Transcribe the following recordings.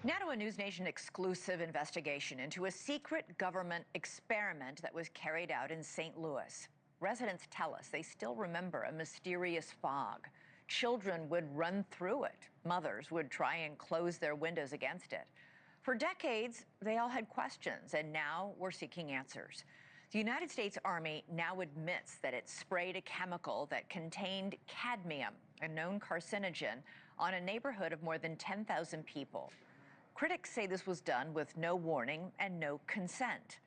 Now to a News Nation exclusive investigation into a secret government experiment that was carried out in St. Louis. Residents tell us they still remember a mysterious fog. Children would run through it. Mothers would try and close their windows against it. For decades, they all had questions, and now we're seeking answers. The United States Army now admits that it sprayed a chemical that contained cadmium, a known carcinogen, on a neighborhood of more than 10,000 people. Critics say this was done with no warning and no consent.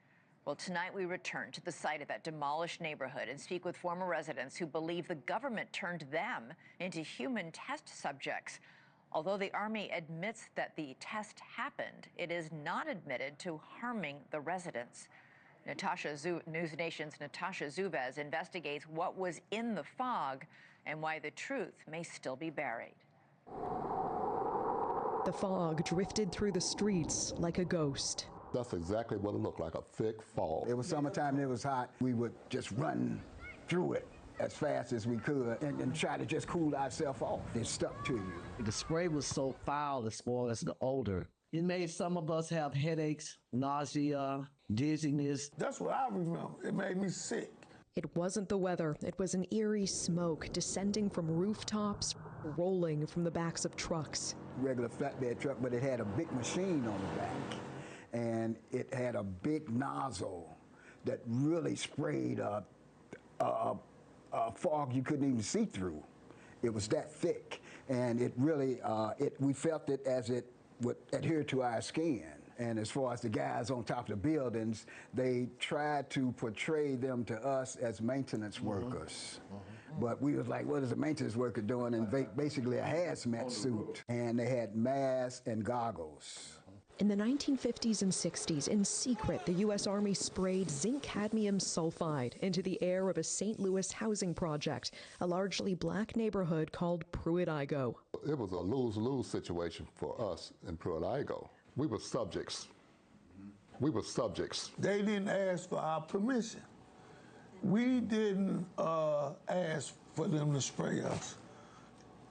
Well, tonight we return to the site of that demolished neighborhood and speak with former residents who believe the government turned them into human test subjects. Although the Army admits that the test happened, it is not admitted to harming the residents. News Nation's Natasha Zuvez investigates what was in the fog and why the truth may still be buried. The fog drifted through the streets like a ghost. That's exactly what it looked like, a thick fog. It was summertime and it was hot. We would just run through it as fast as we could and try to just cool ourselves off. It stuck to you. The spray was so foul as far as the odor. It made some of us have headaches, nausea, dizziness. That's what I remember. It made me sick. It wasn't the weather. It was an eerie smoke descending from rooftops, rolling from the backs of trucks. Regular flatbed truck, but it had a big machine on the back. And it had a big nozzle that really sprayed a fog you couldn't even see through. It was that thick. And it really, we felt it as it would adhere to our skin. And as far as the guys on top of the buildings, they tried to portray them to us as maintenance workers. But we was like, what is a maintenance worker doing? And basically a hazmat suit. And they had masks and goggles. In the 1950s and 60s, in secret, the U.S. Army sprayed zinc cadmium sulfide into the air of a St. Louis housing project, a largely black neighborhood called Pruitt-Igoe. It was a lose-lose situation for us in Pruitt-Igoe. We were subjects. We were subjects. They didn't ask for our permission. We didn't ask for them to spray us.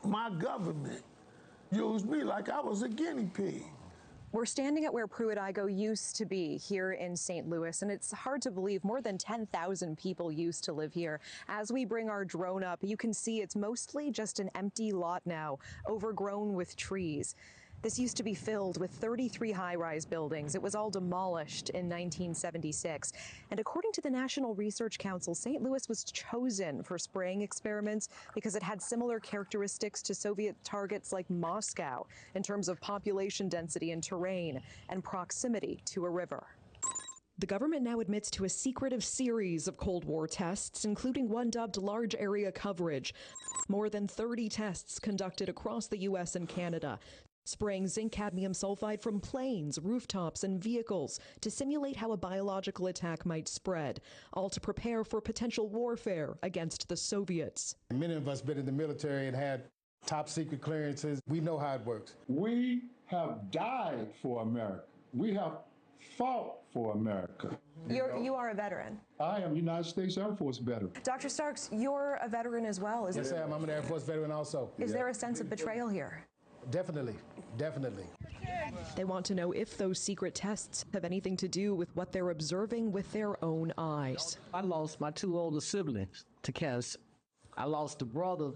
My government used me like I was a guinea pig. We're standing at where Pruitt-Igoe used to be here in St. Louis, and it's hard to believe more than 10,000 people used to live here. As we bring our drone up, you can see it's mostly just an empty lot now, overgrown with trees. This used to be filled with 33 high-rise buildings. It was all demolished in 1976. And according to the National Research Council, St. Louis was chosen for spraying experiments because it had similar characteristics to Soviet targets like Moscow in terms of population density and terrain and proximity to a river. The government now admits to a secretive series of Cold War tests, including one dubbed large area coverage. More than 30 tests conducted across the U.S. and Canada, spraying zinc cadmium sulfide from planes, rooftops, and vehicles to simulate how a biological attack might spread, all to prepare for potential warfare against the Soviets. Many of us been in the military and had top secret clearances. We know how it works. We have died for America. We have fought for America. You are a veteran. I am United States Air Force veteran. Dr. Starks, you're a veteran as well, isn't Yes, I am. I'm an Air Force veteran also. Is there a sense of betrayal here? Definitely, definitely. They want to know if those secret tests have anything to do with what they're observing with their own eyes. I lost my two older siblings to cancer. I lost a brother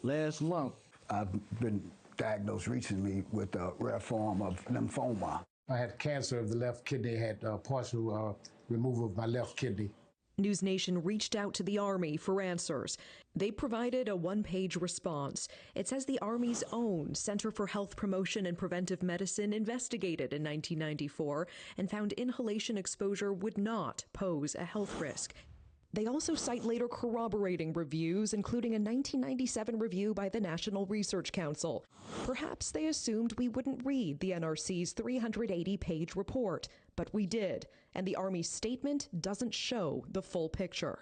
last month. I've been diagnosed recently with a rare form of lymphoma. I had cancer of the left kidney, had partial removal of my left kidney. News Nation reached out to the Army for answers. They provided a one-page response. It says the Army's own Center for Health Promotion and Preventive Medicine investigated in 1994 and found inhalation exposure would not pose a health risk. They also cite later corroborating reviews, including a 1997 review by the National Research Council. Perhaps they assumed we wouldn't read the NRC's 380-page report, but we did, and the Army's statement doesn't show the full picture.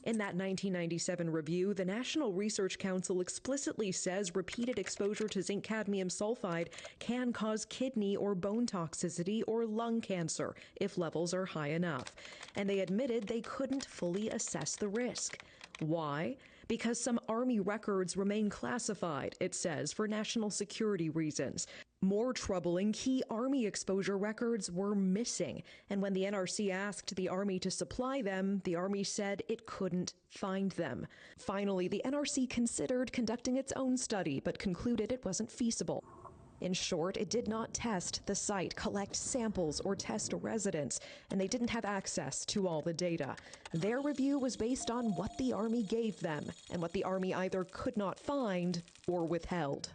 In that 1997 review, the National Research Council explicitly says repeated exposure to zinc cadmium sulfide can cause kidney or bone toxicity or lung cancer if levels are high enough. And they admitted they couldn't fully assess the risk. Why? because some Army records remain classified, it says, for national security reasons. More troubling, key Army exposure records were missing, and when the NRC asked the Army to supply them, the Army said it couldn't find them. Finally, the NRC considered conducting its own study, but concluded it wasn't feasible. In short, it did not test the site, collect samples, or test residents, and they didn't have access to all the data. Their review was based on what the Army gave them, and what the Army either could not find or withheld.